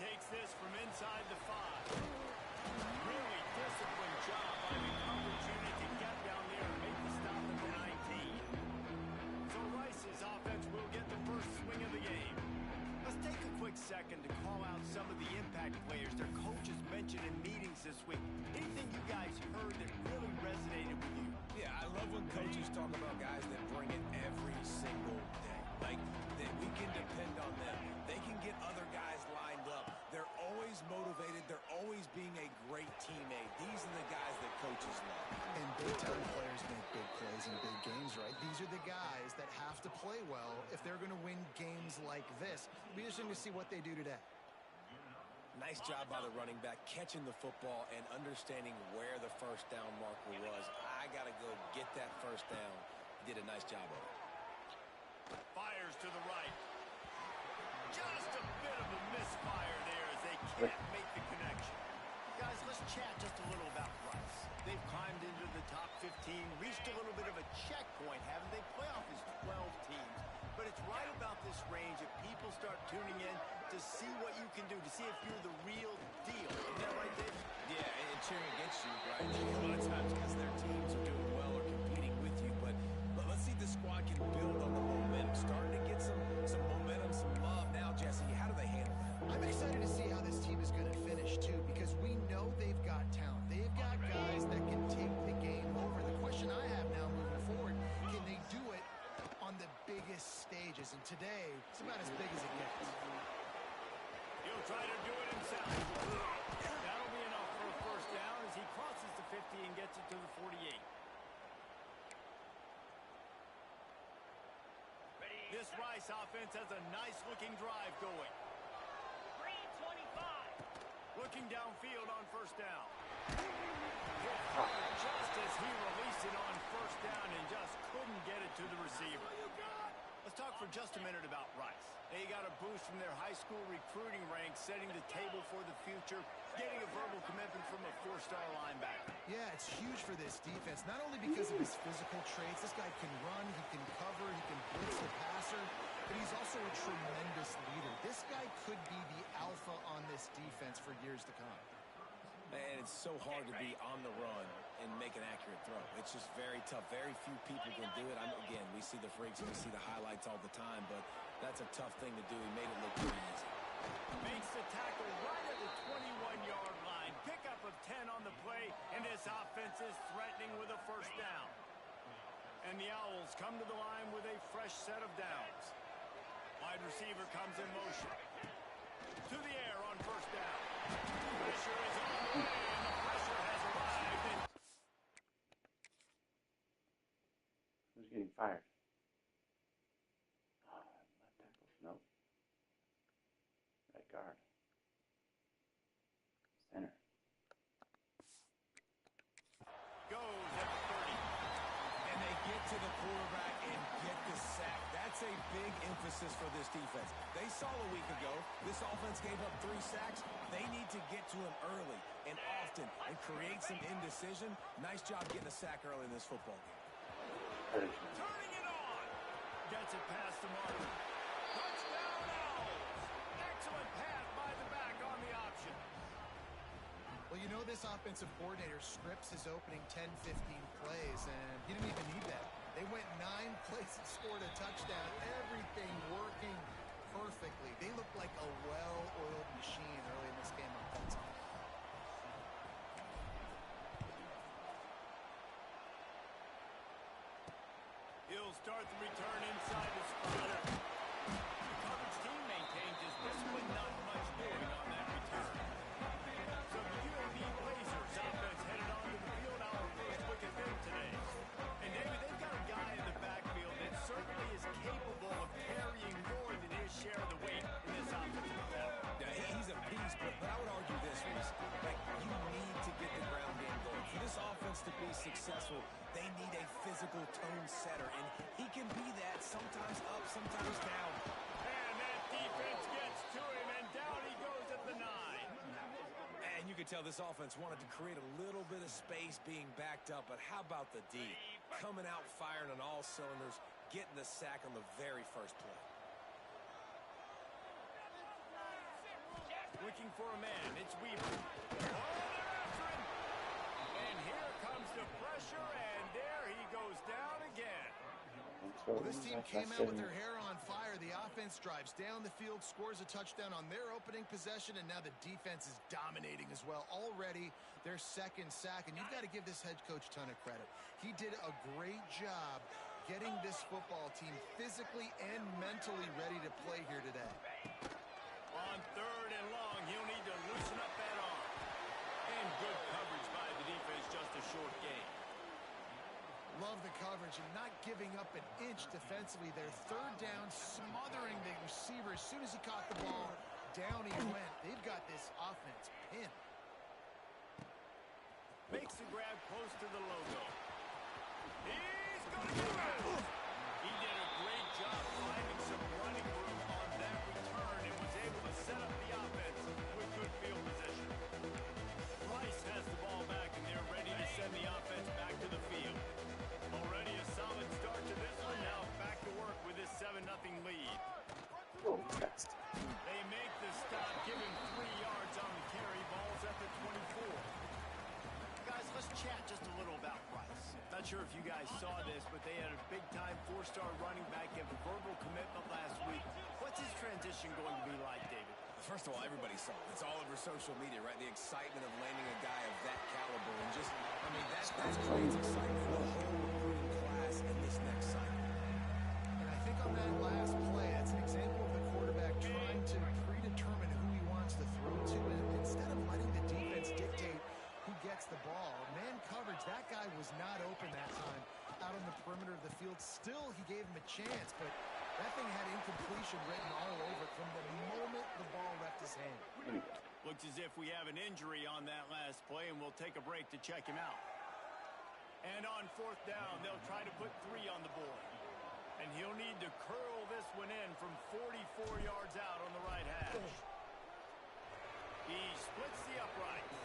takes this from inside the 5. Really disciplined job by the coverage unit to get down there and make the stop at the 19. So Rice's offense will get the first swing of the game. Let's take a quick second to call out some of the impact players their coaches mentioned in meetings this week. Anything you guys heard that really resonated with you? Yeah, I love when coaches talk about guys that bring it every single day. Like, that we can depend on them. They can get other guys lined up. They're always motivated. They're always being a great teammate. These are the guys that coaches love. And big-time players make big plays in big games, right? These are the guys that have to play well if they're going to win games like this. It'll be interesting to see what they do today. Nice job by the running back, catching the football and understanding where the first down marker was. I got to go get that first down. He did a nice job of it. Fires to the right. Just a bit of a misfire there as they can't make the connection. Guys, let's chat just a little about Rice. They've climbed into the top 15, reached a little bit of a checkpoint, haven't they? Playoff is 12 teams. But it's right about this range that people start tuning in to see what you can do, to see if you're the real deal. Isn't that right, Dave? Yeah, and cheering against you, right? A lot of times because their teams are doing well or competing with you. But let's see if the squad can build on the momentum. Starting to get some momentum, some love now, Jesse. How do they handle that? I'm excited to see how this team is going to finish, too, because we know they've got talent. They've got guys that can take the game over. The question I have now moving forward, can they do it on the biggest stages? And today, it's about as big as it gets. He'll try to do it himself. That'll be enough for a first down as he crosses the 50 and gets it to the 48. This Rice offense has a nice-looking drive going. 3:25. Looking downfield on first down. Just as he released it on first down and just couldn't get it to the receiver. Let's talk for just a minute about Rice. They got a boost from their high school recruiting ranks, setting the table for the future, getting a verbal commitment from a 4-star linebacker. Yeah, it's huge for this defense, not only because of his physical traits. This guy can run, he can cover, he can blitz the passer, but he's also a tremendous leader. This guy could be the alpha on this defense for years to come. And it's so hard to be on the run and make an accurate throw. It's just very tough. Very few people can do it. Again, we see the freaks and we see the highlights all the time, but that's a tough thing to do. He made it look pretty easy. Makes the tackle right at the 21-yard line. Pickup of 10 on the play, and this offense is threatening with a first down. And the Owls come to the line with a fresh set of downs. Wide receiver comes in motion. To the air on first down. Pressure is on the way, and the pressure has arrived. Who's getting fired? Oh, left tackle. Nope. Right guard. Center. Goes at 30. And they get to the quarterback and get the sack. That's a big emphasis for this defense. They saw a week ago, this offense gave up 3 sacks. They need to get to him early and often and create some indecision. Nice job getting a sack early in this football game. Turning it on. Gets it past the marker. Touchdown Owls. Excellent pass by the back on the option. Well, you know this offensive coordinator scripts his opening 10, 15 plays, and he didn't even need that. They went 9 plays and scored a touchdown. Everything working perfectly. They looked like a well-oiled machine early in this game offensively. He'll start the return inside the spreader. The coverage team maintains his discipline, not much doing on that return. So the UAB Blazers offense headed onto the field, our first wicket game today. And David, they've got a guy in the backfield that certainly is capable of carrying more than his share of the weight in this offensive attack. Yeah, he's a beast, but I would argue this, Reese. Like, you need to get the ground game going. For this offense to be successful, they need a physical tone setter, and he can be that sometimes up, sometimes down. And that defense gets to him, and down he goes at the 9. And you could tell this offense wanted to create a little bit of space being backed up, but how about the D? Coming out firing on all cylinders, getting the sack on the very first play. Looking for a man. It's Weaver. Oh, they're after him. And here comes the pressure, and there he goes down again. Well, this team came out with their hair on fire. The offense drives down the field, scores a touchdown on their opening possession, and now the defense is dominating as well. Already their second sack, and you've got to give this head coach a ton of credit. He did a great job getting this football team physically and mentally ready to play here today. On 3rd and long, he'll need to loosen up that arm. And good coverage by the defense, just a short gain. Love the coverage and not giving up an inch defensively. Their 3rd down, smothering the receiver. As soon as he caught the ball, down he went. They've got this offense pinned. Makes the grab close to the logo. He's going to get it. He did a great job finding some running room on that return and was able to set up the offense with good field position. Rice has the ball back, and they're ready to send the offense back to the field. Already a solid start to this one. Now back to work with this 7-0 lead. They make the stop, giving 3 yards on the carry. Ball's at the 24. Guys, let's chat just a little about Rice. Not sure if you guys saw this, but they had a big-time 4-star running back give a verbal commitment last week. What's his transition going to be like, David? First of all, everybody saw it. It's all over social media, right? The excitement of landing a guy of that caliber. And just, I mean, that creates excitement for the whole recruiting class in this next cycle. And I think on that last play, that's an example of the quarterback trying to predetermine who he wants to throw to. And instead of letting the defense dictate who gets the ball, man coverage, that guy was not open that time out on the perimeter of the field. Still, he gave him a chance, but that thing had incompletion written all over it from the moment the ball left his hand. Looks as if we have an injury on that last play, and we'll take a break to check him out. And on 4th down, they'll try to put 3 on the board. And he'll need to curl this one in from 44 yards out on the right hash. He splits the uprights.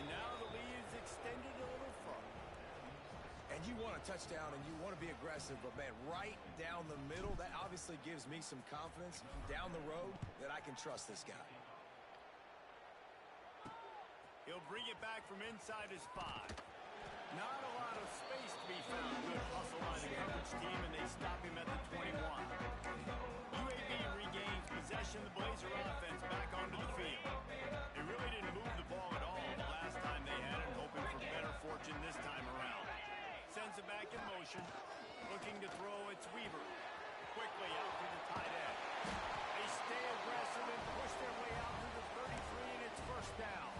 And now the lead is extended a little further. And you want a touchdown and you want to be aggressive, but, man, right down the middle, that obviously gives me some confidence down the road that I can trust this guy. He'll bring it back from inside his 5. Not a lot of space to be found. Good hustle by the coverage team, and they stop him at the 21. UAB regains possession. The Blazer offense back onto the field. They really didn't move the ball at all the last time they had it, hoping for better fortune this time around. Sends it back in motion. Looking to throw, it's Weaver. Quickly out to the tight end. They stay aggressive and push their way out to the 33, and it's 1st down.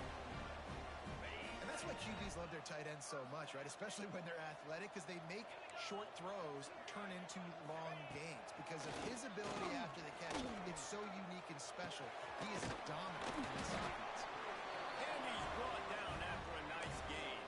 And that's why QBs love their tight ends so much, right? Especially when they're athletic, because they make short throws turn into long gains. Because of his ability after the catch, it's so unique and special. He is dominant in this offense. And he's brought down after a nice gain.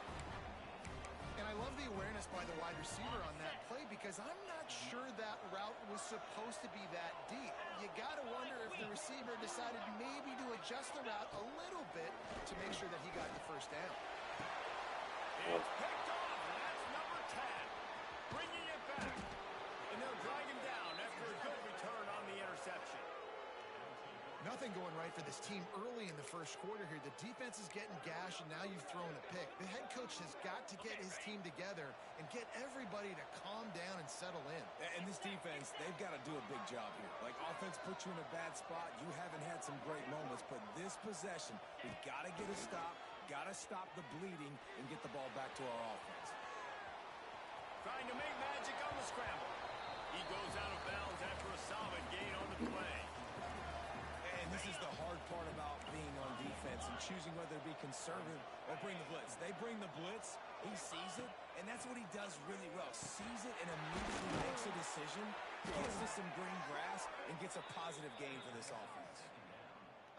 And I love the awareness by the wide receiver on that play, because I'm not sure that route was supposed to be that deep. You got to wonder if the receiver decided maybe to adjust the route a little bit to make sure that he got the 1st down. It's picked off, and that's number 10. Bringing it back. And they'll drag him down after a good return on the interception. Nothing going right for this team early in the 1st quarter here. The defense is getting gashed, and now you've thrown a pick. The head coach has got to get his team together and get everybody to calm down and settle in. And this defense, they've got to do a big job here. Like, offense put you in a bad spot. You haven't had some great moments, but this possession, we've got to get a stop, got to stop the bleeding, and get the ball back to our offense. Trying to make magic on the scramble. He goes out of bounds after a solid gain on the play. And this is the hard part about being on defense and choosing whether to be conservative or bring the blitz. They bring the blitz, he sees it, and that's what he does really well. Sees it and immediately makes a decision, gets to some green grass, and gets a positive gain for this offense.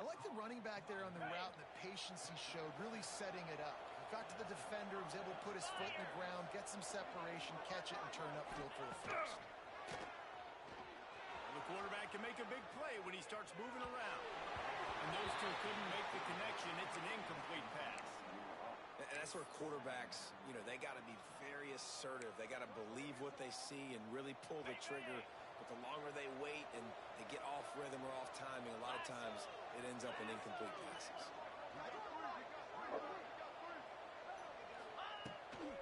I like the running back there on the route and the patience he showed, really setting it up. Got to the defender, was able to put his foot in the ground, get some separation, catch it, and turn upfield for the 1st. The quarterback can make a big play when he starts moving around. And those two couldn't make the connection. It's an incomplete pass. And that's where quarterbacks, they got to be very assertive. They got to believe what they see and really pull the trigger But the longer they wait and they get off rhythm or off timing, a lot of times it ends up in incomplete passes.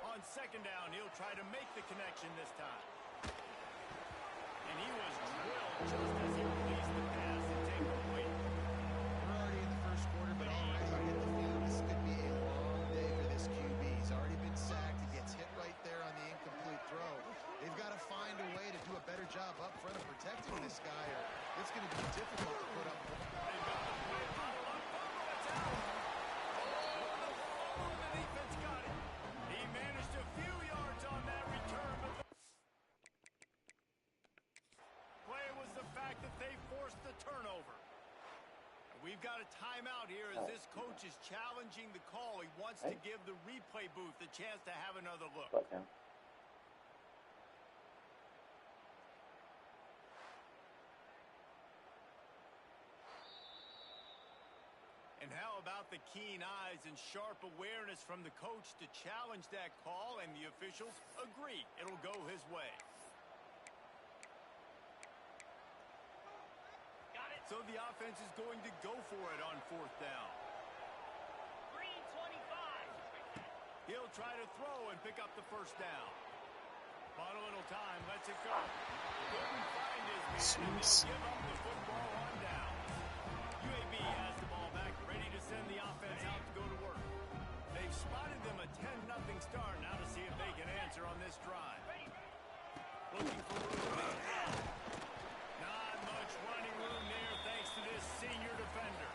On second down, he'll try to make the connection this time. And he was drilled just as he released the pass and take the lead. We're already in the first quarter, but already you get the feeling this could be a long day for this QB. He's already been sacked. He gets hit right there on the incomplete throw. They've got to find a way to do a better job up front of protecting this guy, or it's going to be difficult to put up. They've got the play bottle up. It's out. Oh, the defense got it. He managed a few yards on that return, but the play was the fact that they forced the turnover. We've got a timeout here as this coach is challenging the call. He wants to give the replay booth a chance to have another look. And how about the keen eyes and sharp awareness from the coach to challenge that call, and the officials agree it'll go his way. Got it. So the offense is going to go for it on fourth down. 3:25. He'll try to throw and pick up the first down. Bought a little time, lets it go. Couldn't find his man, and they'll give up the football on down. UAB has the ball back, ready to send the offense out to go to work. They've spotted them a 10-0 start. Now to see if they can answer on this drive. Looking for room. Not much running room there thanks to this senior defender.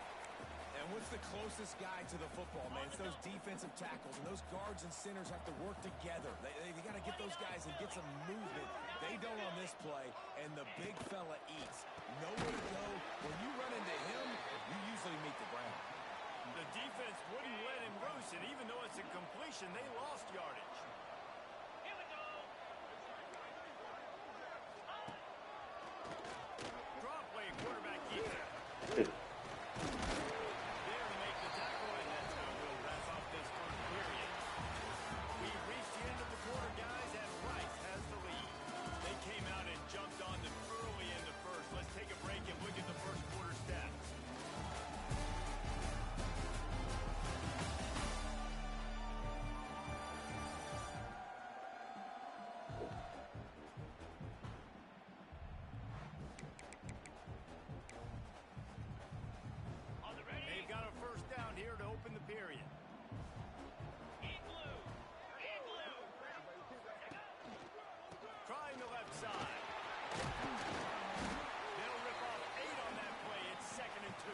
And what's the closest guy to the football, man? It's those defensive tackles, and those guards and centers have to work together. They got to get those guys and get some movement. They don't on this play, and the big fella eats. Nowhere to go. When you run into him, you usually meet the ground. The defense wouldn't let him loose, and even though it's a completion, they lost yardage. Here we go. Drop play, quarterback keeps it. There to make the tackle, and that's how we'll wrap up this first period. We've reached the end of the quarter, guys, and Rice has the lead. They came out and jumped on them early in the first. Let's take a break and look at the first quarter stats. They've got a first down here to open the period. Trying the left side. They'll rip off 8 on that play. It's 2nd and 2.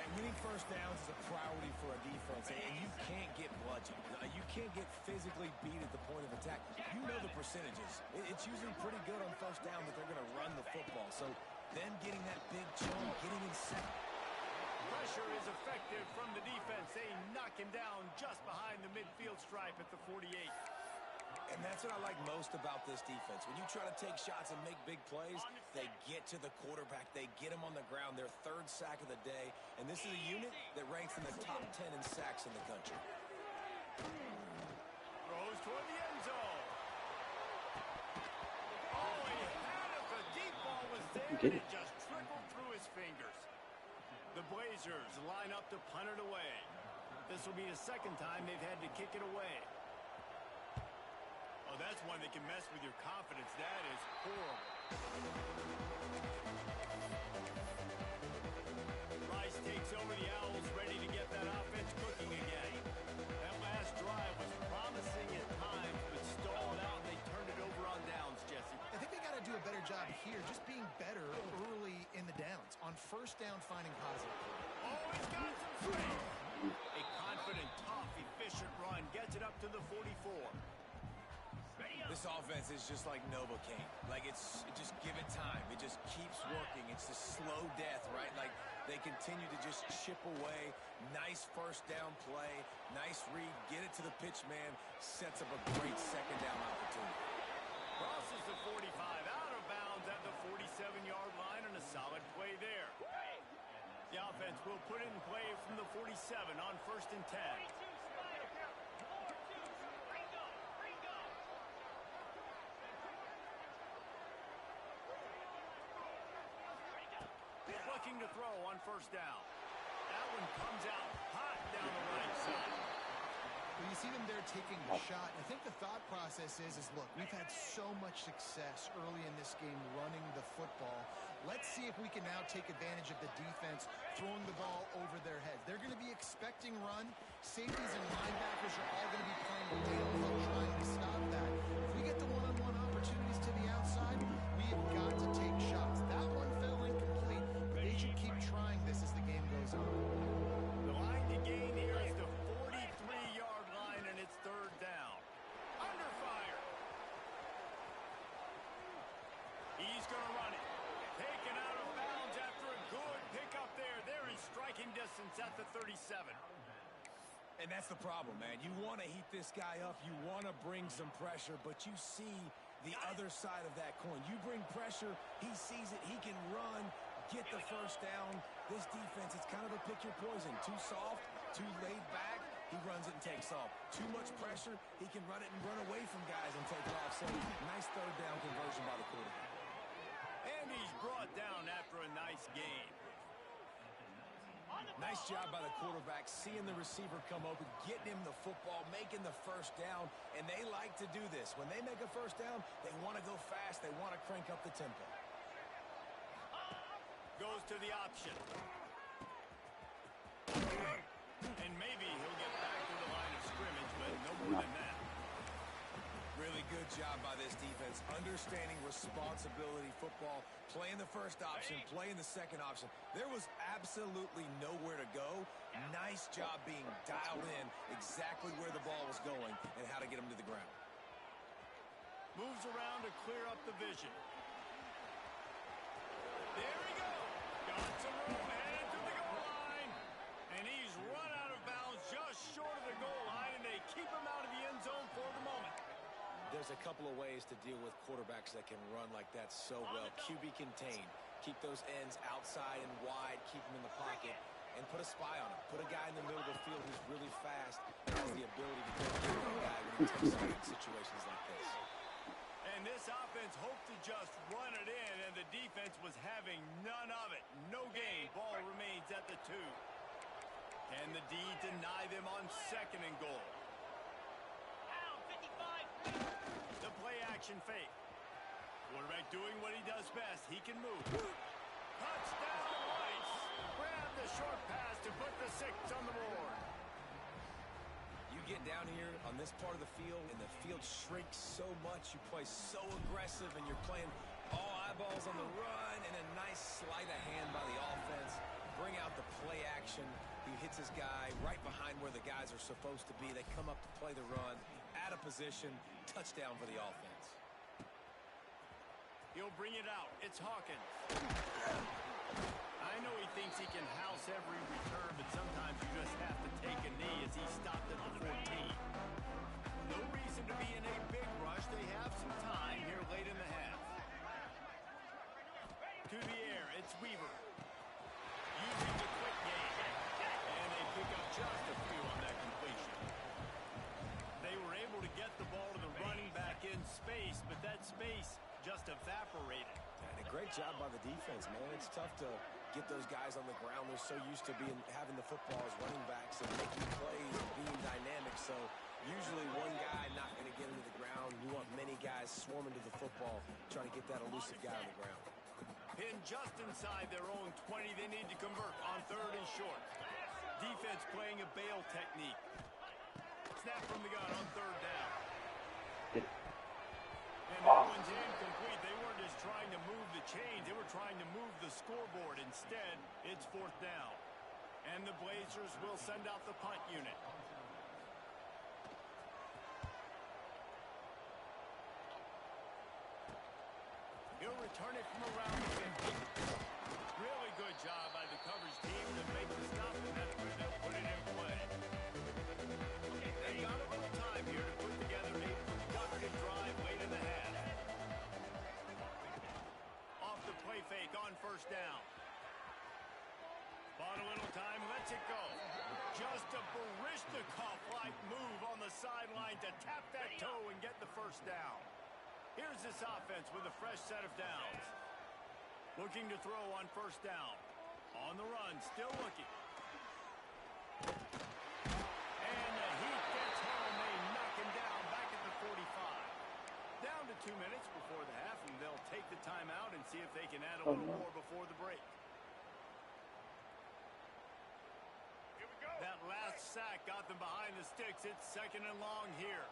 And winning first downs is a priority for a defense, and you can't get bludgeoned. You can't get physically beat at the point of attack. You know the percentages. It's usually pretty good on first down that they're going to run the football. So them getting that big chunk, getting in second. Pressure is effective from the defense. They knock him down just behind the midfield stripe at the 48. And that's what I like most about this defense. When you try to take shots and make big plays, they get to the quarterback. They get him on the ground. Their 3rd sack of the day. And this is a unit that ranks in the top 10 in sacks in the country. Throws toward the end zone. Oh, he had it. The deep ball was there, and it just trickled through his fingers. The Blazers line up to punt it away. This will be the 2nd time they've had to kick it away. Oh, that's one that can mess with your confidence. That is horrible. Rice takes over the Owls, ready to get that offense cooking again. That last drive was promising at times, but stalled out, and they turned it over on downs, Jesse. I think they got to do a better job here, just being better early in the downs. On first down, finding positive. Oh, he's got some strength. A confident, tough, efficient run gets it up to the 44. This offense is just like Novocaine. Like, it just give it time. It just keeps working. It's the slow death, right? Like, they continue to just chip away. Nice first down play. Nice read. Get it to the pitch man. Sets up a great 2nd down opportunity. Crosses the 45, out of bounds at the 47-yard line, and a solid play there. The offense will put it in play from the 47 on 1st and 10. looking to throw on first down. That one comes out hot down the right side. Well, you see them there taking the shot. I think the thought process is look, we've had so much success early in this game running the football. Let's see if we can now take advantage of the defense throwing the ball over their heads. They're going to be expecting run. Safeties and linebackers are all going to be playing downhill trying to stop that. If we get the one-on-one opportunities to the outside, we have got to take shots. That one fell incomplete, but they should keep trying this as the game goes on. The line to gain here is the 43-yard line, and it's third down. Under fire. He's going to run it. Taken out of bounds after a good pickup there. They're in striking distance at the 37. And that's the problem, man. You want to heat this guy up. You want to bring some pressure, but you see the other side of that coin. You bring pressure, he sees it, he can run, get the first down. This defense, it's kind of a pick your poison. Too soft, too laid back, he runs it and takes off. Too much pressure, he can run it and run away from guys and take it off. So nice third down conversion by the quarterback. And he's brought down after a nice gain. Nice job by the quarterback, seeing the receiver come open, getting him the football, making the first down, and they like to do this. When they make a first down, they want to go fast, they want to crank up the tempo. Goes to the option. And maybe he'll get back to the line of scrimmage, but no more than that. Really good job by this defense, understanding responsibility football, playing the first option, playing the second option. There was absolutely nowhere to go. Nice job being dialed in exactly where the ball was going and how to get him to the ground. Moves around to clear up the vision. There he goes. Got some room and to the goal line. And he's run out of bounds just short of the goal line, and they keep him out of the end zone for the moment. There's a couple of ways to deal with quarterbacks that can run like that so well. QB contain. Keep those ends outside and wide. Keep them in the pocket. And put a spy on him. Put a guy in the middle of the field who's really fast and has the ability to go through the guy when he takes on in situations like this. And this offense hoped to just run it in, and the defense was having none of it. No gain. Ball remains at the 2. Can the D deny them on second and goal? The play-action fake. Quarterback doing what he does best. He can move. Touchdown, Rice. Grab the short pass to put the 6 on the board. You get down here on this part of the field, and the field shrinks so much. You play so aggressive, and you're playing all eyeballs on the run, and a nice sleight of hand by the offense. Bring out the play action. He hits his guy right behind where the guys are supposed to be. They come up to play the run. Out of position, touchdown for the offense. He'll bring it out. It's Hawkins. I know he thinks he can house every return, but sometimes you just have to take a knee as he stopped at the 14. No reason to be in a big rush. They have some time here late in the half. To the air, it's Weaver. Using the quick game. And they pick up just a few on that completion. They were able to get the ball to the running back in space, but that space just evaporated. And a great job by the defense, man. It's tough to get those guys on the ground. They're so used to having the football as running backs and making plays and being dynamic. So usually one guy not going to get into the ground. You want many guys swarming to the football, trying to get that elusive guy on the ground. Pinned just inside their own 20. They need to convert on third and short. Defense playing a bail technique. Snap from the gun on third down. And that one's incomplete. They weren't just trying to move the chains. They were trying to move the scoreboard. Instead, it's fourth down. And the Blazers will send out the punt unit. He'll return it from around the 50. Really good job by the coverage team to make the stop, and that's where they'll put it in play. They've got a little time here to put together a productive drive late in the half. Off the play fake on first down. Bought a little time, lets it go. Just a Baryshnikov-like move on the sideline to tap that toe and get the first down. Here's this offense with a fresh set of downs. Looking to throw on first down. On the run, still looking. And the Heat gets home. They knock him down back at the 45. Down to 2 minutes before the half, and they'll take the timeout and see if they can add a little more before the break. That last sack got them behind the sticks. It's 2nd and long here.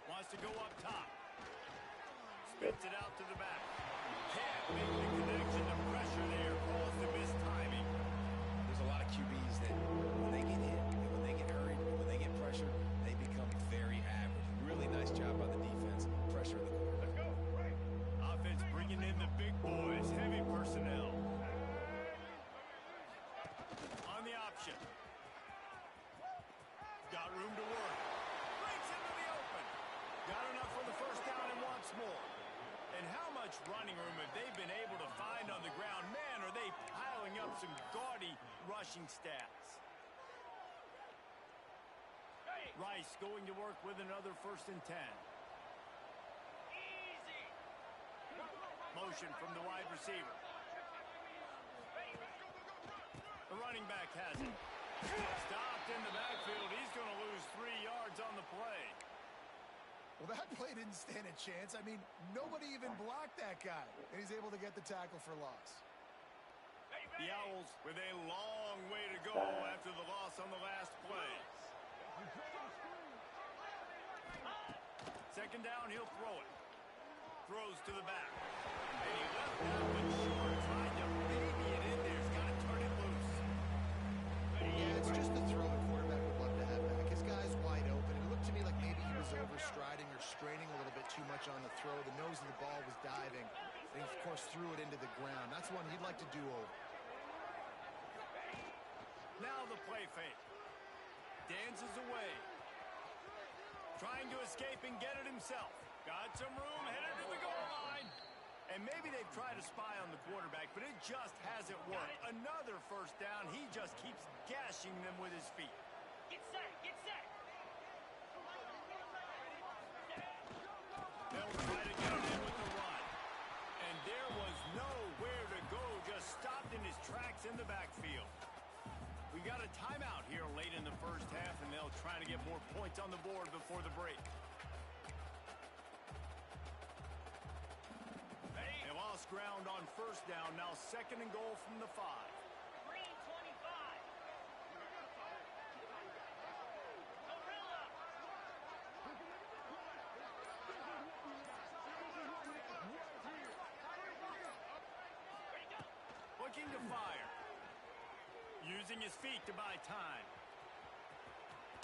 Wants to go up top. Spits it out to the back. Can't make the connection. The pressure there calls the missed timing. There's a lot of QBs that when they get hit, and when they get hurried, and when they get pressured, they become very average. Really nice job by the defense. Pressure in the quarterback. Offense bringing in the big boys. Heavy personnel. On the option. Got room to work. Breaks into the open. Got enough for the first down and wants more. And how much running room have they been able to find on the ground? Man, are they piling up some gaudy rushing stats. Rice going to work with another 1st and 10. Motion from the wide receiver. The running back has it. Stopped in the backfield. He's going to lose 3 yards on the play. Well, that play didn't stand a chance. I mean, nobody even blocked that guy, and he's able to get the tackle for loss. The Owls with a long way to go after the loss on the last play. 2nd down, he'll throw it. Throws to the back. And he left that one short. Tried to baby it in there. He's got to turn it loose. Yeah, it's just the throw the quarterback would love to have back. His guy's wide open. It looked to me like maybe he was overstriding or straining a little bit too much on the throw. The nose of the ball was diving. And he, of course, threw it into the ground. That's one he'd like to do over. Now the play fake. Dances away. Trying to escape and get it himself. Got some room, headed to the goal line. And maybe they've tried to spy on the quarterback, but it just hasn't worked. Another 1st down. He just keeps gashing them with his feet. Get set, get set. They'll try to get it in with the run. And there was nowhere to go. Just stopped in his tracks in the backfield. We got a timeout here late in the 1st half, and they'll try to get more points on the board before the break. They lost ground on 1st down. Now 2nd and goal from the 5. Green 25. Gorilla. Ready, go. Looking to fire. Using his feet to buy time.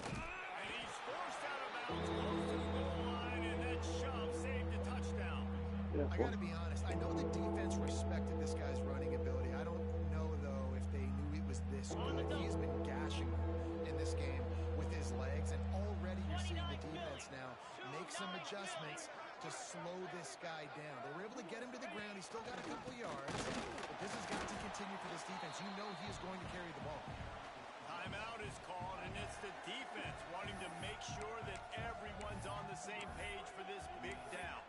And he's forced out of bounds close to the goal line, and that shove saved a touchdown. I got to be honest. I know the defense respected this guy's running ability. I don't know, though, if they knew he was this good. He's been gashing them in this game with his legs, and already you're seeing the defense now make some adjustments to slow this guy down. They were able to get him to the ground. He's still got a couple yards, but this has got to continue for this defense. You know he is going to carry the ball. Timeout is called, and it's the defense wanting to make sure that everyone's on the same page for this big down.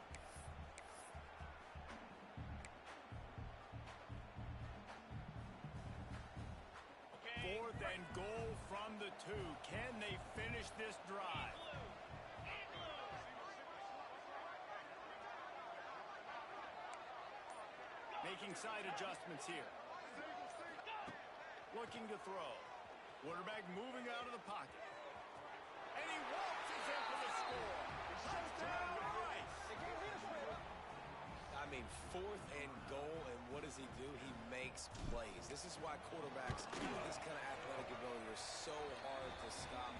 Okay. 4th and goal from the 2. Can they finish this drive? Making side adjustments here. Looking to throw. Quarterback moving out of the pocket. And he waltzes in for the score. Touchdown, Rice. I mean, 4th and goal, and what does he do? He makes plays. This is why quarterbacks with this kind of athletic ability are so hard to stop.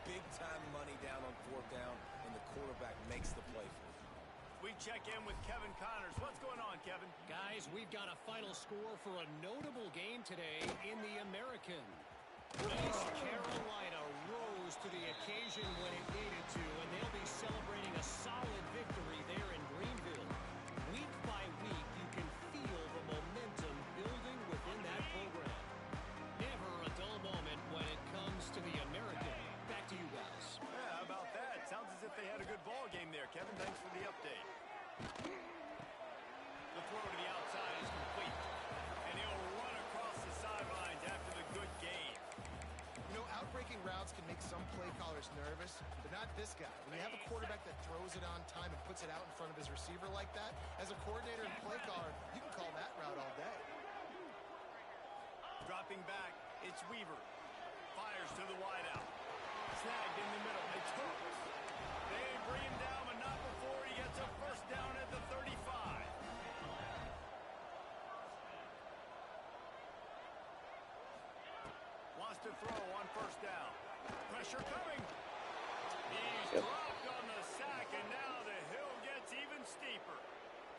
Big-time money down on 4th down, and the quarterback makes the play for you. We check in with Kevin Connors. What's going on, Kevin? Guys, we've got a final score for a notable game today in the American. East Carolina rose to the occasion when it needed to, and they'll be celebrating a solid victory there in Greenville. Week by week, you can feel the momentum building within that program. Never a dull moment when it comes to the American. Back to you guys. Yeah, how about that? Sounds as if they had a good ball game there, Kevin. Thanks for the update. timeouts can make some play callers nervous, but not this guy. When you have a quarterback that throws it on time and puts it out in front of his receiver like that, as a coordinator and play caller, you can call that route all day. Dropping back, it's Weaver. Fires to the wideout. Snagged in the middle. They took. They bring him down, but not before he gets a first down at the 35. Wants to throw on first down. Pressure coming. He's dropped on the sack, and now the hill gets even steeper.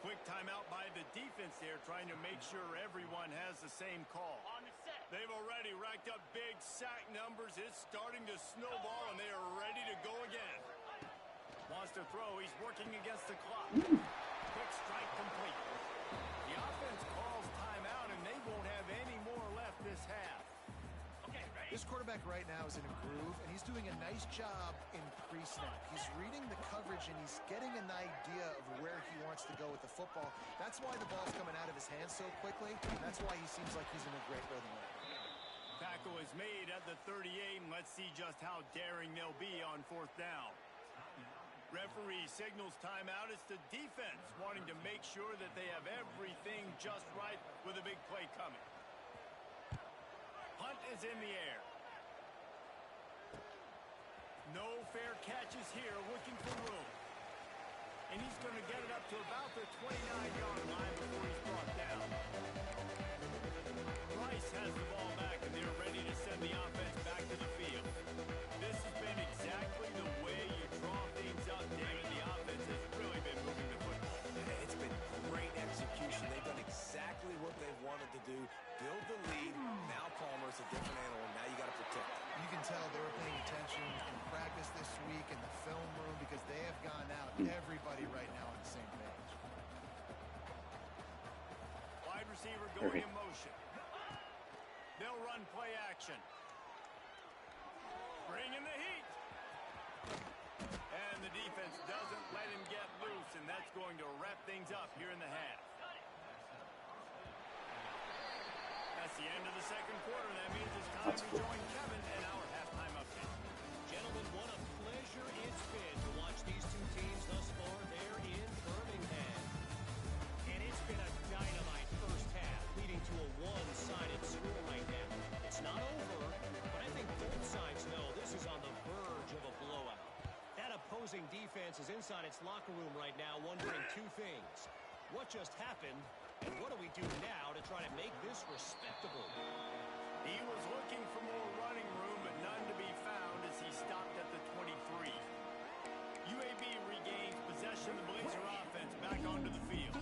Quick timeout by the defense there, trying to make sure everyone has the same call. On the set. They've already racked up big sack numbers. It's starting to snowball, and they are ready to go again. Wants to throw. He's working against the clock. Quick strike complete. The offense calls timeout, and they won't have any more left this half. Okay, ready? This quarterback right now is in a groove, and he's doing a nice job in pre-snap. He's reading the coverage, and he's getting an idea of where he wants to go with the football. That's why the ball's coming out of his hands so quickly. That's why he seems like he's in a great rhythm right now. Tackle is made at the 38, and let's see just how daring they'll be on fourth down. Referee signals timeout. It's the defense wanting to make sure that they have everything just right with a big play coming. Punt is in the air. No fair catches here, looking for room. And he's going to get it up to about the 29-yard line before he's brought down. Rice has the ball back, and they're ready to send the offense back to the field. This has been exactly the way you draw things up, David. The offense has really been moving the football. It's been great execution. They've done exactly what they wanted to do. Build the lead. Now Palmer's a different animal. Now you got to protect it. You can tell they were paying attention in practice this week in the film room because they have gone out, everybody right now on the same page. Wide receiver going in motion. They'll run play action. Bring in the heat. And the defense doesn't let him get loose, and that's going to wrap things up here in the half. That's the end of the second quarter. That means it's time to join Kevin and our halftime update. Gentlemen, what a pleasure it's been to watch these two teams thus far there in Birmingham. And it's been a dynamite first half, leading to a one-sided score right now. It's not over, but I think both sides know this is on the verge of a blowout. That opposing defense is inside its locker room right now wondering two things. What just happened, and what do we do now to try to make this respectable? He was looking for more running room, but none to be found as he stopped at the 23. UAB regains possession of the Blazer offense back onto the field.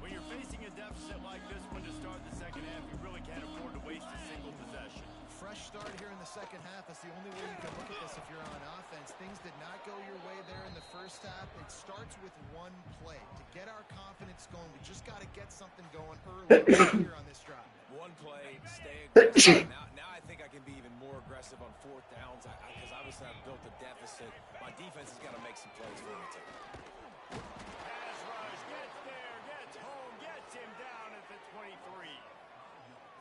When you're facing a deficit like this one to start the second half, you really can't afford to waste a single possession. Fresh start here in the second half. That's the only way you can look at this if you're on offense. Things did not go your way there in the first half. It starts with one play. To get our confidence going, we just got to get something going early here on this drive. One play, stay aggressive. Now I think I can be even more aggressive on fourth downs because obviously I've built a deficit. My defense has got to make some plays for me too. Pass rush, gets there, gets home, gets him down at the 23.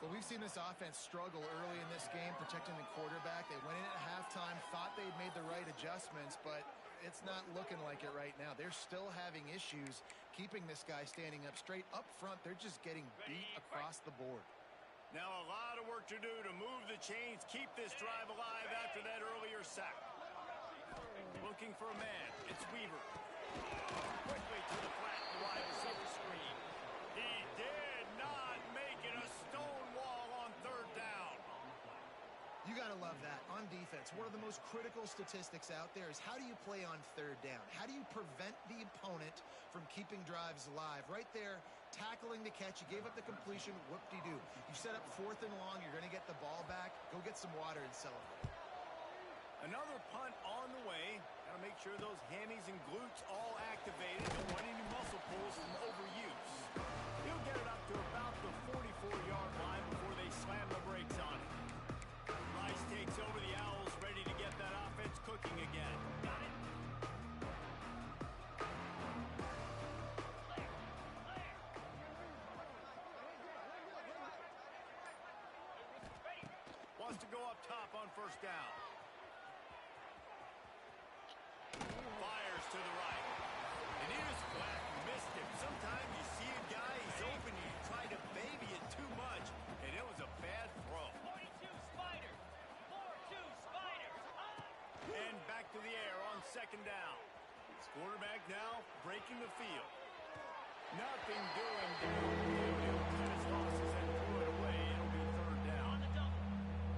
Well, we've seen this offense struggle early in this game, protecting the quarterback. They went in at halftime, thought they'd made the right adjustments, but it's not looking like it right now. They're still having issues keeping this guy standing up straight. Up front, they're just getting beat across the board. Now a lot of work to do to move the chains, keep this drive alive after that earlier sack. Looking for a man. It's Weaver. Quickly to the flat, the wide receiver screen. He did not make it a stone wall on third down. You got to love that. On defense, one of the most critical statistics out there is how do you play on third down? How do you prevent the opponent from keeping drives alive? Right there, tackling the catch. You gave up the completion. Whoop-de-doo. You set up fourth and long. You're going to get the ball back. Go get some water and celebrate. Another punt on the way. Got to make sure those hammies and glutes all activated. Don't want any muscle pulls from overuse. He'll get it up to about the 44-yard line before they slam the brakes on it. Rice takes over the Owls, ready to get that offense cooking again. Got it. Wants to go up top on first down. Fires to the right. And here's flat, missed him. Sometimes you see a guy, he's open, and you try to baby it too much, and it was a bad throw. 42 Spiders. 4-2 Spiders. And back to the air on second down. Quarterback now breaking the field. Nothing doing there. He'll cut his losses and throw it away. It'll be third down.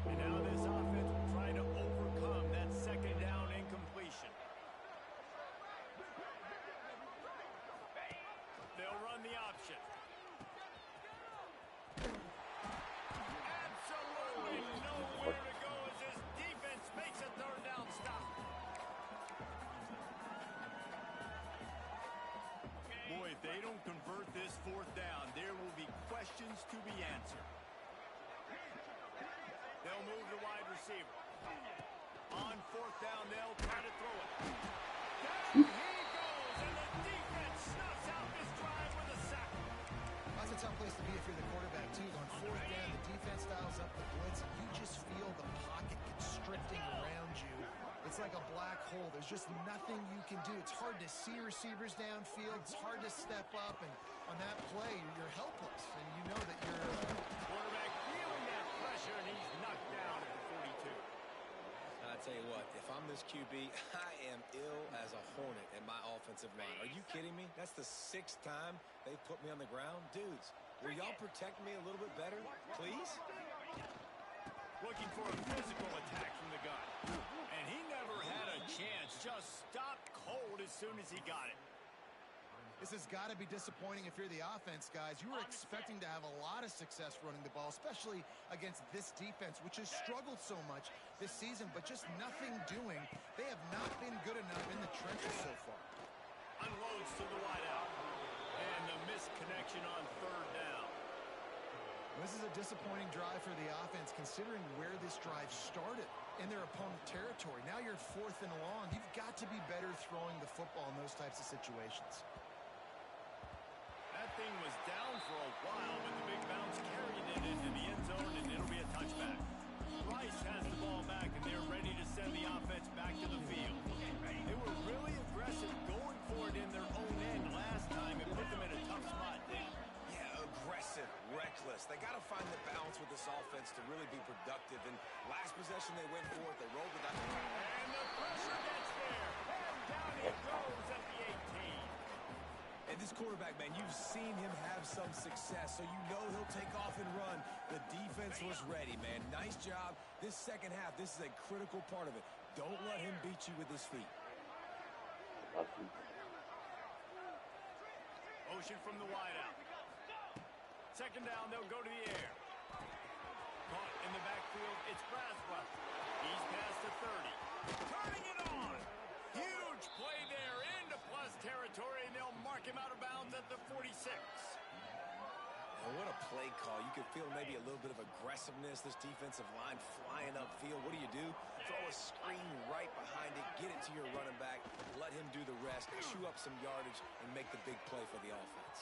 And now this offense will try to overcome that second down incompletion. They'll run the option. Absolutely nowhere to go as this defense makes a third down stop. Boy, if they don't convert this fourth down, there will be questions to be answered. They'll move the wide receiver. On fourth down, they'll try to throw it. Down he goes, and the defense snuffs out this drive with a sack. That's a tough place to be if you're the quarterback, too. On fourth down, the defense dials up the blitz, and you just feel the pocket constricting around you. It's like a black hole. There's just nothing you can do. It's hard to see receivers downfield. It's hard to step up, and on that play, you're helpless, and you know that you're... Quarterback feeling that pressure, and he's knocked down at the 42. I tell you what, if I'm this QB, I am ill as a hornet in my offensive line. Are you kidding me? That's the 6th time they put me on the ground. Dudes, will y'all protect me a little bit better, please? Looking for a physical attack from the gun. And he never had a chance. Just stopped cold as soon as he got it. This has got to be disappointing if you're the offense, guys. You were expecting to have a lot of success running the ball, especially against this defense, which has struggled so much this season, but just nothing doing. They have not been good enough in the trenches so far. Unloads to the wideout. And the missed connection on third down. This is a disappointing drive for the offense, considering where this drive started in their opponent territory. Now you're 4th and long. You've got to be better throwing the football in those types of situations. That thing was down for a while, but the big bounce carried it into the end zone, and it'll be a touchback. Rice has the ball back, and they're ready to send the offense back to the field. They were really aggressive going for it in their own end last time and put them in a tough spot, Dave. Yeah, aggressive, reckless. They got to find the balance with this offense to really be productive. And last possession they went for it, they rolled it out. And the pressure gets there. And down he goes at the 18. And this quarterback, man, you've seen him have some success, so you know he'll take off and run. The defense was ready, man. Nice job. This second half, this is a critical part of it. Don't let him beat you with his feet. Motion from the wideout. Second down, they'll go to the air. Caught in the backfield, it's Braswell. He's past the 30. Turning it on. Huge play there into plus territory, and they'll mark him out of bounds at the 46. And what a play call. You could feel maybe a little bit of aggressiveness. This defensive line flying upfield. What do? Throw a screen right behind it. Get it to your running back. Let him do the rest. Chew up some yardage and make the big play for the offense.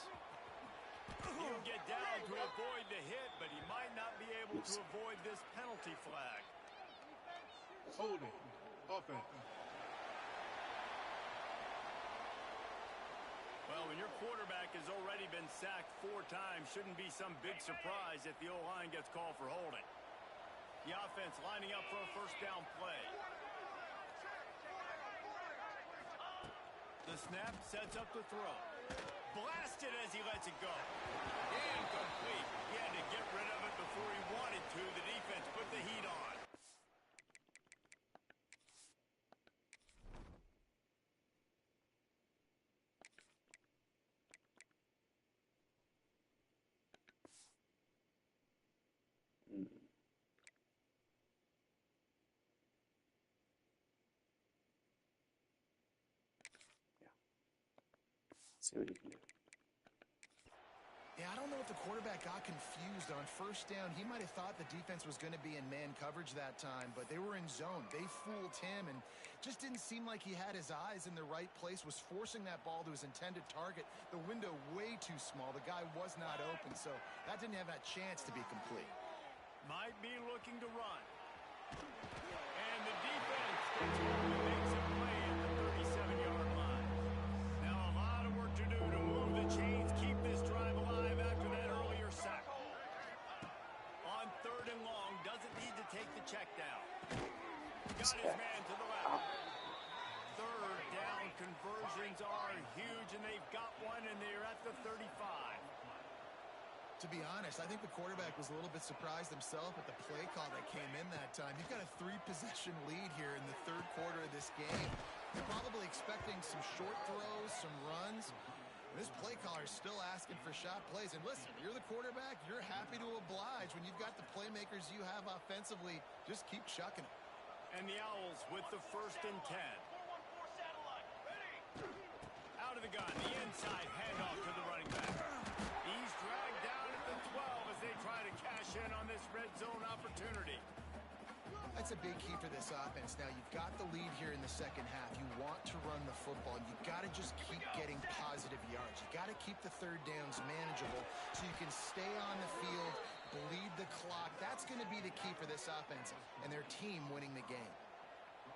He'll get down to avoid the hit, but he might not be able to avoid this penalty flag. Holding. Offense. Well, when your quarterback has already been sacked 4 times, shouldn't be some big surprise if the O-line gets called for holding. The offense lining up for a first down play. The snap sets up the throw. Blasted as he lets it go. Incomplete. He had to get rid of it before he wanted to. The defense put the heat on. See what he can do. Yeah, I don't know if the quarterback got confused on first down. He might have thought the defense was going to be in man coverage that time, but they were in zone. They fooled him and just didn't seem like he had his eyes in the right place, was forcing that ball to his intended target. The window way too small. The guy was not open, so that didn't have that chance to be complete. Might be looking to run. And the defense gets home and makes a play at the 37-yard got his man to the left. Third down conversions are huge, and they've got one, and they're at the 35. To be honest, I think the quarterback was a little bit surprised himself at the play call that came in that time. You've got a 3-possession lead here in the third quarter of this game. You're probably expecting some short throws, some runs. This play caller is still asking for shot plays. And listen, you're the quarterback. You're happy to oblige. When you've got the playmakers you have offensively, just keep chucking them. And the Owls with the 1st and 10. Out of the gun, the inside handoff to the running back. He's dragged down at the 12 as they try to cash in on this red zone opportunity. That's a big key for this offense. Now, you've got the lead here in the second half. You want to run the football. You've got to just keep getting positive yards. You've got to keep the third downs manageable so you can stay on the field, bleed the clock. That's going to be the key for this offense and their team winning the game.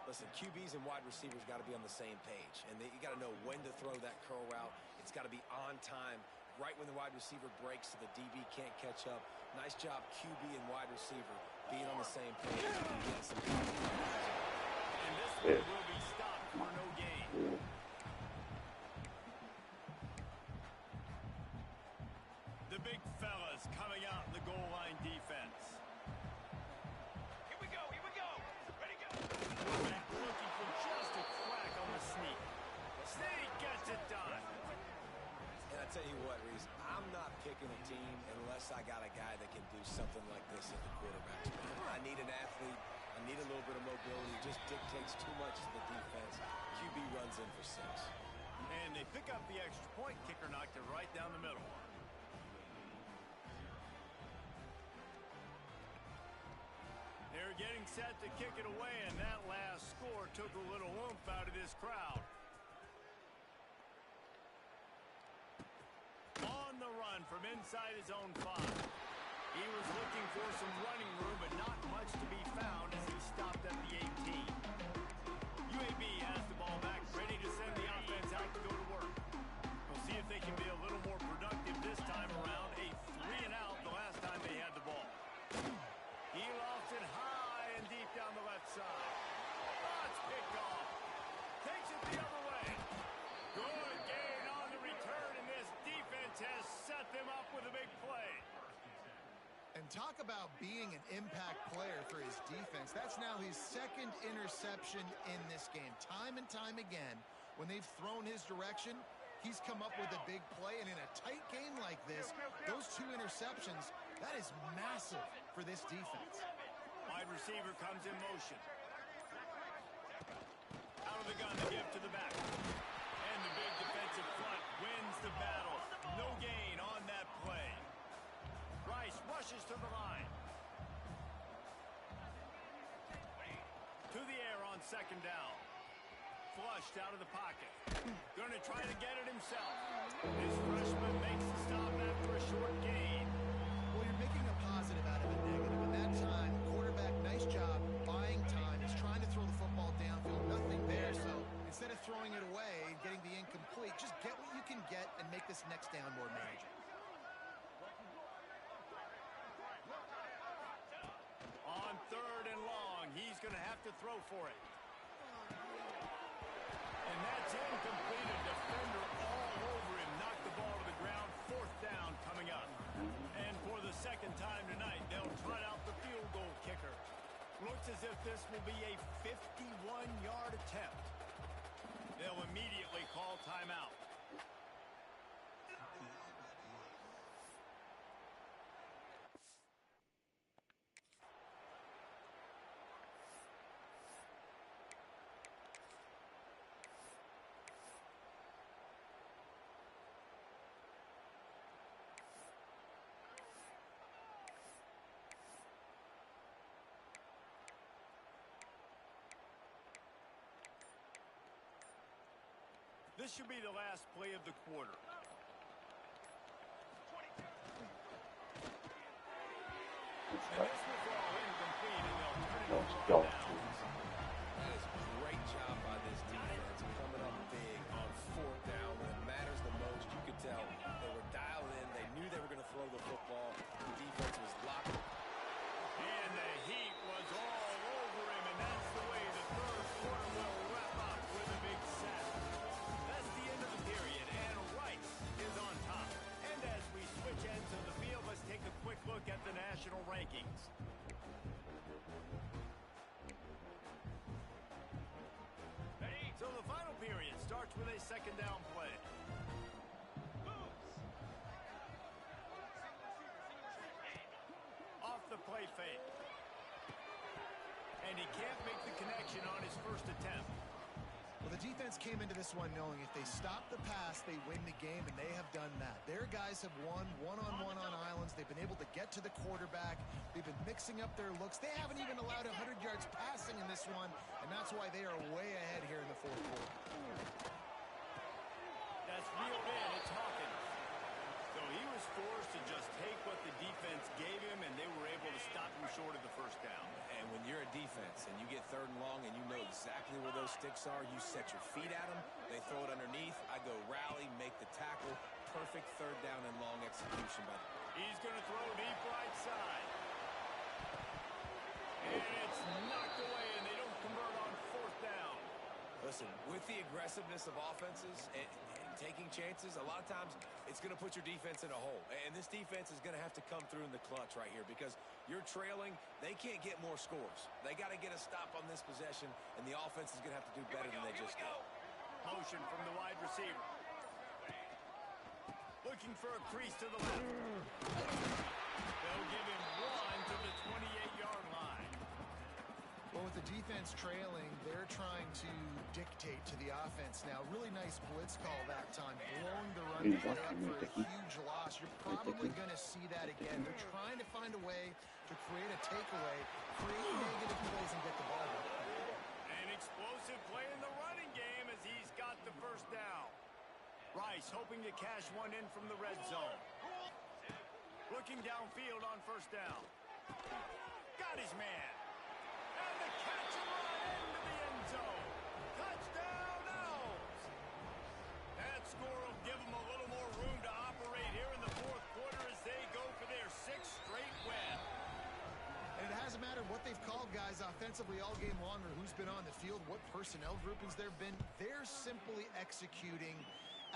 Listen, QBs and wide receivers got to be on the same page, and you got to know when to throw that curl route. It's got to be on time, right when the wide receiver breaks so the DB can't catch up. Nice job, QB and wide receiver, being on the same page. And this one will be stopped for no gain. The big fellas coming out in the goal line defense. Here we go, here we go. Ready, go. Quarterback looking for just a crack on the sneak. Sneak gets it done. And I tell you what, Reese, I'm not picking a team unless I got a guy that can do something like this at the quarterback. I need an athlete. I need a little bit of mobility. It just dictates too much to the defense. QB runs in for 6. And they pick up the extra point. Kicker knocked it right down the middle. They're getting set to kick it away, and that last score took a little oomph out of this crowd. On the run from inside his own 5. He was looking for some running room, but not much to be found as he stopped at the 18. UAB has the ball back, ready to send the offense out to go to work. We'll see if they can be a little more productive this time around. A 3 and out the last time they had the ball. He lost it high and deep down the left side. Oh, it's picked off. Takes it the other way. Good gain on the return, and this defense has set them up with a big play. And talk about being an impact player for his defense. That's now his 2nd interception in this game. Time and time again, when they've thrown his direction, he's come up with a big play. And in a tight game like this, those 2 interceptions, that is massive for this defense. Wide receiver comes in motion. Out of the gun, the give to the back. And the big defensive front wins the battle. No gain on that play. Rice rushes to the line. To the air on 2nd down. Flushed out of the pocket. Going to try to get it himself. This freshman makes the stop after a short gain. Well, you're making a positive out of a negative. And that time, quarterback, nice job buying time. He's trying to throw the football downfield. Nothing there. So instead of throwing it away and getting the incomplete, just get what you can get and make this next down more manageable. On 3rd and long, he's going to have to throw for it. And that's incomplete. A defender all over him. Knocked the ball to the ground. 4th down coming up. And for the 2nd time tonight, they'll trot out the field goal kicker. Looks as if this will be a 51-yard attempt. They'll immediately call timeout. This should be the last play of the quarter. And this will fall incomplete, and they'll turn it over on downs. That is a great job by this defense, coming up big on 4th down when it matters the most. You could tell they were dialed in. They knew they were going to throw the football. The defense was locked. And the heat was all over him, and that's the way the Vikings. So the final period starts with a second down play. Off the play fake. And he can't make the connection on his first attempt. Well, the defense came into this one knowing if they stop the pass, they win the game, and they have done that. Their guys have won one-on-one on islands. They've been able to get to the quarterback. They've been mixing up their looks. They haven't even allowed 100 yards passing in this one, and that's why they are way ahead here in the fourth quarter. That's reeled in. It's Hawkins. So he was forced to just take what the defense gave him, and they were able to stop him short of the first down. And when you're a defense and you get 3rd and long and you know exactly where those sticks are, you set your feet at them, they throw it underneath, I go rally, make the tackle. Perfect 3rd down and long execution by the... He's going to throw deep right side. And it's knocked away, and they don't convert on 4th down. Listen, with the aggressiveness of offenses and taking chances, a lot of times it's going to put your defense in a hole. And this defense is going to have to come through in the clutch right here because you're trailing. They can't get more scores. They got to get a stop on this possession, and the offense is going to have to do better than they just did. Motion from the wide receiver. Looking for a crease to the left. They'll give him 1 to the 28-yard line. Well, with the defense trailing, they're trying to dictate to the offense now. Really nice blitz call that time, blowing the run play up for a huge loss. You're probably going to see that again. They're trying to find a way to create a takeaway, create negative plays, and get the ball back. An explosive play in the running game as he's got the first down. Rice hoping to cash one in from the red zone. Looking downfield on first down. Got his man. And the catch and run into the end zone. Touchdown, Owls. That score will give them a little more room to operate here in the fourth quarter as they go for their 6th straight win. And it hasn't mattered what they've called, guys, offensively all game long or who's been on the field, what personnel groupings there have been. They're simply executing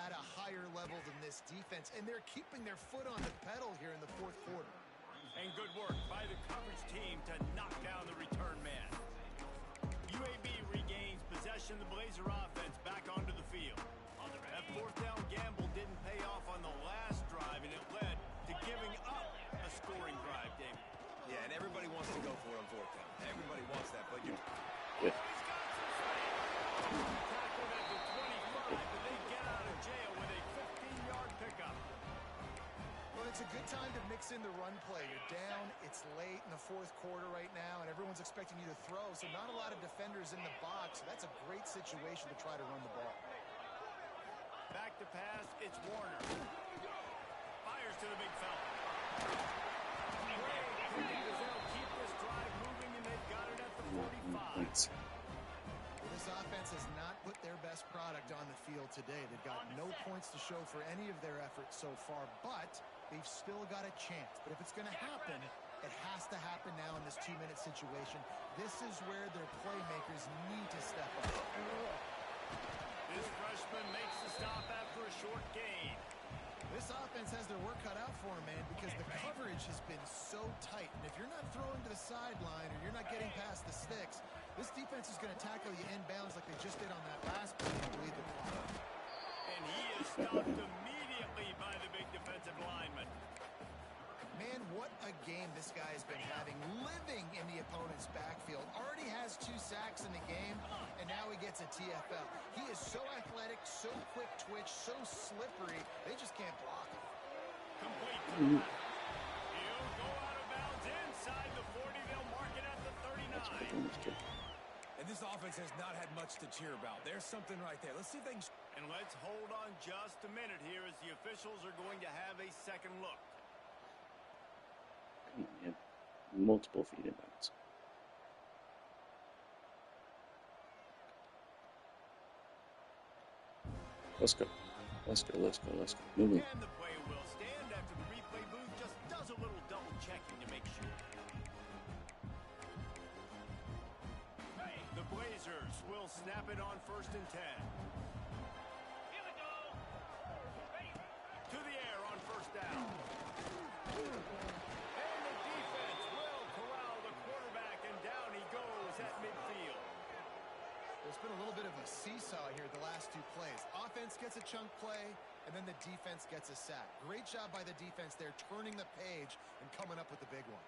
at a higher level than this defense, and they're keeping their foot on the pedal here in the fourth quarter. And good work by the coverage team to knock down the return man. UAB regains possession of the Blazer offense back onto the field. That 4th down gamble didn't pay off on the last drive, and it led to giving up a scoring drive, David. Yeah, and everybody wants to go for it on 4th down. Everybody wants that, but you... He's got some space. Tackled at the 25, but they get out of jail with a 15-yard pickup. Well, it's a good time to mix in the run play. You're down, it's late in the fourth quarter right now, and everyone's expecting you to throw, so not a lot of defenders in the box. That's a great situation to try to run the ball. Back to pass, it's Warner. Fires to the big fella. They'll keep this drive moving, and they've got it at the 45. Well, this offense has not put their best product on the field today. They've got no points to show for any of their efforts so far, but they've still got a chance. But if it's going to happen, it has to happen now in this 2-minute situation. This is where their playmakers need to step up. This freshman makes the stop after a short gain. This offense has their work cut out for them, man, because the coverage has been so tight. And if you're not throwing to the sideline or you're not getting past the sticks, this defense is going to tackle you inbounds like they just did on that last play and bleed the clock. And he is stopped immediately by the big defensive lineman. Man, what a game this guy has been having, living in the opponent's backfield. Already has 2 sacks in the game, and now he gets a TFL. He is so athletic, so quick twitch, so slippery, they just can't block him. Complete to the left. He'll go out of bounds inside the 40. They'll mark it at the 39. And this offense has not had much to cheer about. There's something right there. Let's see if they can... And let's hold on just a minute here as the officials are going to have a second look. Yeah, multiple feet in bounds. Let's go. Let's go, let's go, let's go. Move. And the play will stand after the replay booth just does a little double checking to make sure. The Blazers will snap it on 1st and 10. Here we go. Ready. To the air on 1st down. And the defense will offense gets a chunk play, and then the defense gets a sack. Great job by the defense there, turning the page and coming up with the big one.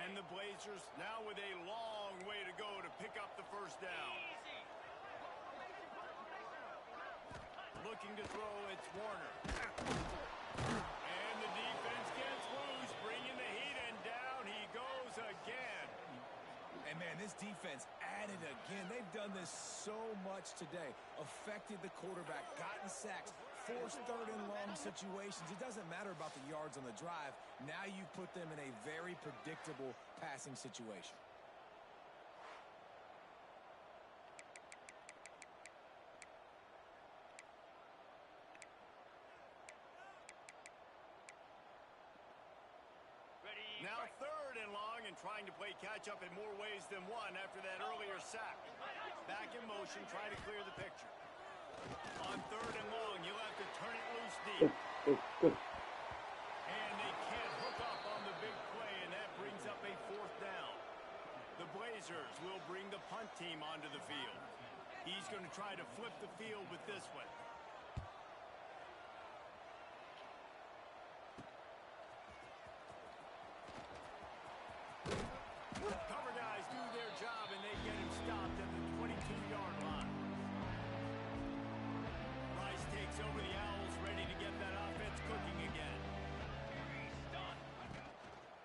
And the Blazers now with a long way to go to pick up the first down. Looking to throw, it's Warner. And the defense gets loose, bringing the heat, and down he goes again. And, man, this defense added again. They've done this so much today. Affected the quarterback, gotten sacks, forced third and long situations. It doesn't matter about the yards on the drive. Now you put them in a very predictable passing situation. Now third and long, and trying to play catch-up in more ways than one after that earlier sack. Back in motion, trying to clear the picture. On third and long, you'll have to turn it loose deep. And they can't hook up on the big play, and that brings up a fourth down. The Blazers will bring the punt team onto the field. He's going to try to flip the field with this one. Cover guys do their job, and they get him stopped at the 22-yard line. Rice takes over the Owls, ready to get that offense cooking again.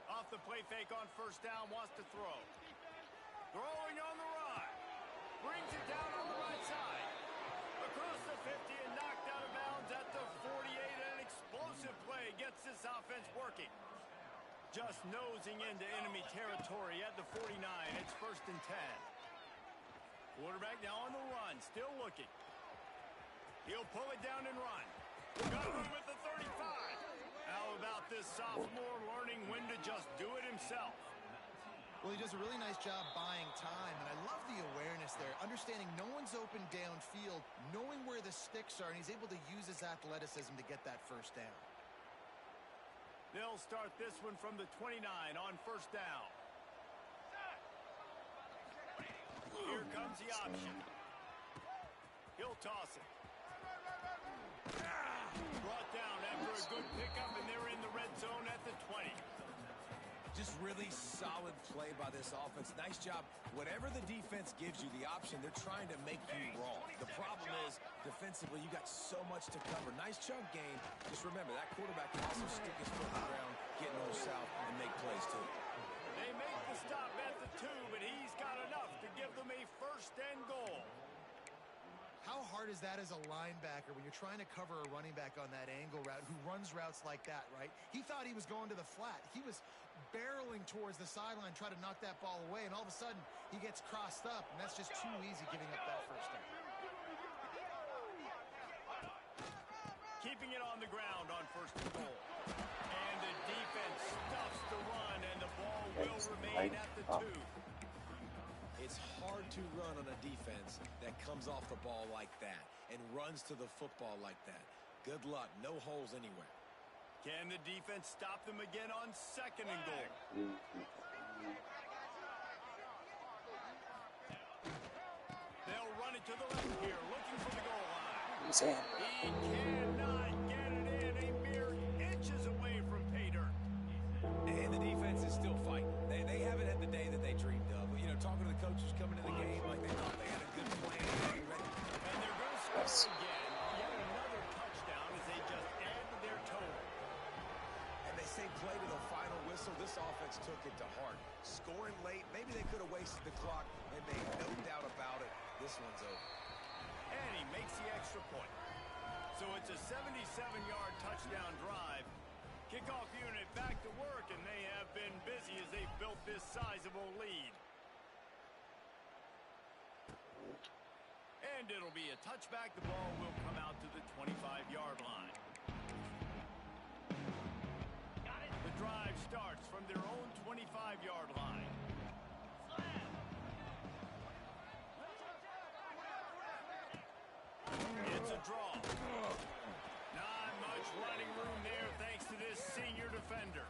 Off the play fake on first down, wants to throw. Throwing on the run. Brings it down on the right side. Across the 50 and knocked out of bounds at the 48. An explosive play gets this offense working. Just nosing into enemy territory at the 49. It's first and 10. Quarterback now on the run, still looking. He'll pull it down and run. Got room at the 35. How about this sophomore learning when to just do it himself? Well, he does a really nice job buying time, and I love the awareness there, understanding no one's open downfield, knowing where the sticks are, and he's able to use his athleticism to get that first down. They'll start this one from the 29 on first down. Here comes the option. He'll toss it. Brought down after a good pickup, and they're in the red zone at the 20. Just really solid play by this offense. Nice job. Whatever the defense gives you, the option, they're trying to make you wrong. The problem is, defensively, you got so much to cover. Nice chunk game. Just remember, that quarterback can also stick his foot in the ground, get north south, and make plays too. They make the stop at the 2, but he's got enough to give them a first and goal. How hard is that as a linebacker when you're trying to cover a running back on that angle route who runs routes like that, right? He thought he was going to the flat. He was barreling towards the sideline, trying to knock that ball away, and all of a sudden he gets crossed up, and that's just too easy giving up that first down. Keeping it on the ground on first and goal. And the defense stuffs the run, and the ball will remain at the 2. It's hard to run on a defense that comes off the ball like that and runs to the football like that. Good luck. No holes anywhere. Can the defense stop them again on second and goal? They'll run it to the left here, looking for the goal line. He cannot get it in. A mere inches away from pay dirt. And the defense is still fighting. They haven't had the day that they dreamed of. You know, talking to the coaches coming to the game like they thought they had a good plan. And they're going to score again. Yet another touchdown as they just add to their total. And they say play to the final whistle. This offense took it to heart. Scoring late, maybe they could have wasted the clock. They made no doubt about it. This one's over. And he makes the extra point. So it's a 77-yard touchdown drive. Kickoff unit back to work, and they have been busy as they've built this sizable lead. And it'll be a touchback. The ball will come out to the 25-yard line. The drive starts from their own 25-yard line. It's a draw. Not much running room there thanks to this senior defender.